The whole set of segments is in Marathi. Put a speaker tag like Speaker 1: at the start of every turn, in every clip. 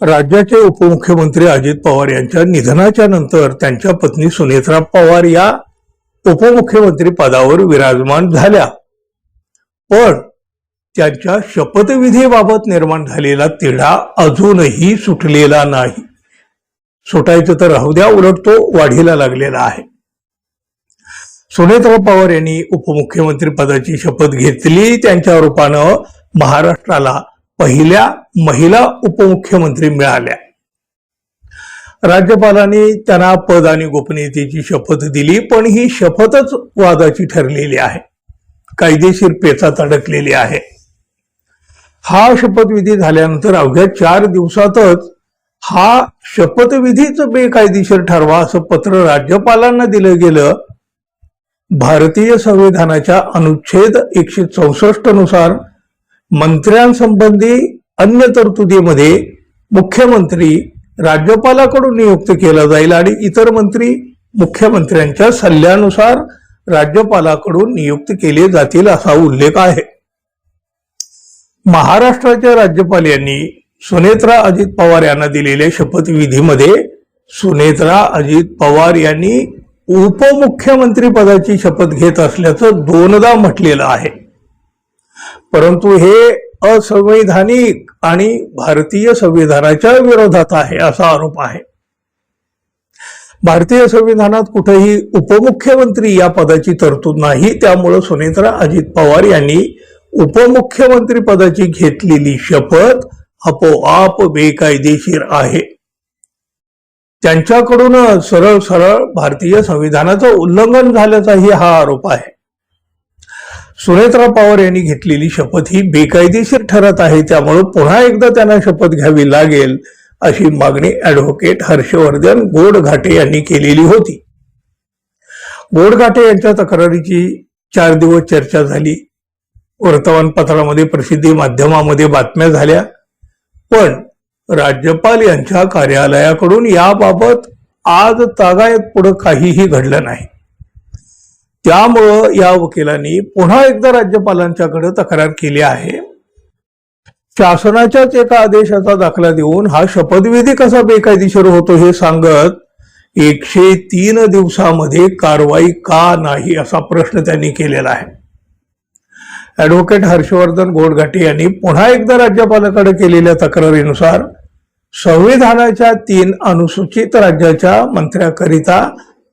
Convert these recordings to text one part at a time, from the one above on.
Speaker 1: राज्याचे उपमुख्यमंत्री अजित पवार यांच्या निधनाच्या नंतर त्यांच्या पत्नी सुनेत्रा पवार या उपमुख्यमंत्री पदावर विराजमान झाल्या, पण त्यांच्या शपथविधीबाबत निर्माण झालेला तिढा अजूनही सुटलेला नाही. सुटायचं तर राहू द्या, उलट तो वाढीला लागलेला आहे. सुनेत्रा पवार यांनी उपमुख्यमंत्री पदाची शपथ घेतली. त्यांच्या रूपानं महाराष्ट्राला पहिल्या महिला उपमुख्यमंत्री मिळाल्या. राज्यपालांनी त्यांना पद आणि गोपनीयतेची शपथ दिली, पण ही शपथच वादाची ठरलेली आहे, कायदेशीर पेचात अडकलेली आहे. हा शपथविधी झाल्यानंतर अवघ्या 4 दिवसातच हा शपथविधीच बेकायदेशीर ठरवा असं पत्र राज्यपालांना दिलं गेलं. भारतीय संविधानाच्या अनुच्छेद 164 नुसार मंत्र्यांसंबंधी अन्य तरतुदीमध्ये मुख्यमंत्री राज्यपालाकडून नियुक्त केला जाईल आणि इतर मंत्री मुख्यमंत्र्यांच्या सल्ल्यानुसार राज्यपालाकडून नियुक्त केले जातील असा उल्लेख आहे. महाराष्ट्राच्या राज्यपाल यांनी सुनेत्रा अजित पवार यांना दिलेल्या शपथविधीमध्ये सुनेत्रा अजित पवार यांनी उपमुख्यमंत्री पदाची शपथ घेत असल्याचं 2दा म्हटलेलं आहे. परंतु हे असंवैधानिक आणि भारतीय संविधानाच्या विरोधात आहे असा आरोप आहे. भारतीय संविधानात कुठेही उपमुख्यमंत्री या पदाची तरतूद नाही. त्यामुळे सुनेत्रा अजित पवार यांनी उपमुख्यमंत्री पदाची घेतलेली शपथ आपोआप बेकायदेशीर आहे. त्यांच्याकडून सरळ सरळ भारतीय संविधानाचं उल्लंघन झाल्याचाही हा आरोप आहे. सुनेत्रा पवार यांनी घेतलेली शपथ ही बेकायदेशीर ठरत आहे. त्यामुळे पुन्हा एकदा त्यांना शपथ घ्यावी लागेल अशी मागणी ॲडव्होकेट हर्षवर्धन गोडघाटे यांनी केलेली होती. गोडघाटे यांच्या तक्रारीची 4 दिवस चर्चा झाली. वर्तमानपत्रामध्ये, प्रसिद्धी माध्यमामध्ये बातम्या झाल्या, पण राज्यपाल यांच्या कार्यालयाकडून याबाबत आज तागायत पुढे काहीही घडलं नाही. त्यामुळं या वकिलांनी पुन्हा एकदा राज्यपालांच्याकडे तक्रार केली आहे. शासनाच्याच एका आदेशाचा दाखला देऊन हा शपथविधी कसा बेकायदेशीर होतो हे सांगत 103 दिवसामध्ये कारवाई का नाही असा प्रश्न त्यांनी केलेला आहे. ॲडव्होकेट हर्षवर्धन गोडघाटे यांनी पुन्हा एकदा राज्यपालाकडे केलेल्या तक्रारीनुसार संविधानाच्या 3 अनुसूचित राज्याच्या मंत्र्याकरिता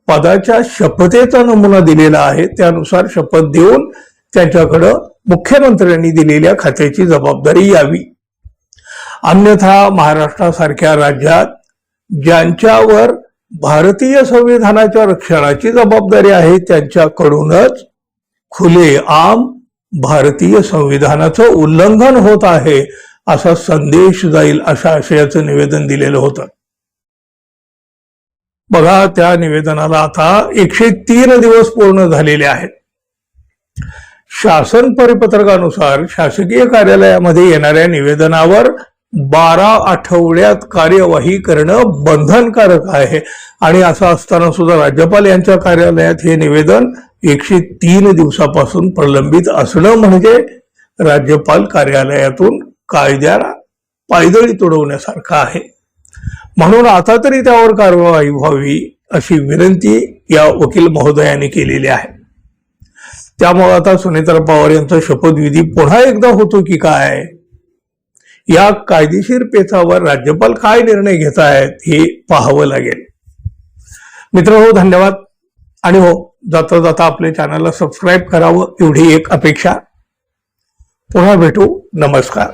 Speaker 1: पदाच्या शपथेचा नमुना दिलेला आहे. त्यानुसार शपथ देऊन त्यांच्याकडे मुख्यमंत्र्यांनी दिलेल्या खात्याची जबाबदारी यावी. अन्यथा महाराष्ट्रासारख्या राज्यात ज्यांच्यावर भारतीय संविधानाच्या रक्षणाची जबाबदारी आहे त्यांच्याकडूनच खुलेआम भारतीय संविधानाचं उल्लंघन होत आहे असा संदेश जाईल अशा आशयाचं निवेदन दिलेलं होतं. बघा, त्या निवेदनाला आता 103 दिवस पूर्ण झालेले आहेत. शासन परिपत्रकानुसार शासकीय कार्यालयामध्ये येणाऱ्या निवेदनावर 12 आठवड्यात कार्यवाही करणं बंधनकारक आहे. आणि असं असताना सुद्धा राज्यपाल यांच्या कार्यालयात हे निवेदन 103 दिवसापासून प्रलंबित असणं म्हणजे राज्यपाल कार्यालयातून कायद्याला पायदळी तुडवण्यासारखं आहे. म्हणून आता तरी त्यावर कारवाई व्हावी अशी विनंती या वकील महोदयांनी केलेली आहे. त्यामुळे आता सुनेत्रा पवार यांचा शपथविधी पुन्हा एकदा होतो की काय, या कायदेशीर पेचावर राज्यपाल काय निर्णय घेत आहेत हे पाहावं लागेल. मित्रहो, धन्यवाद. आणि हो, जाता जाता आपल्या चॅनलला सबस्क्राईब करावं एवढी एक अपेक्षा. पुन्हा भेटू. नमस्कार.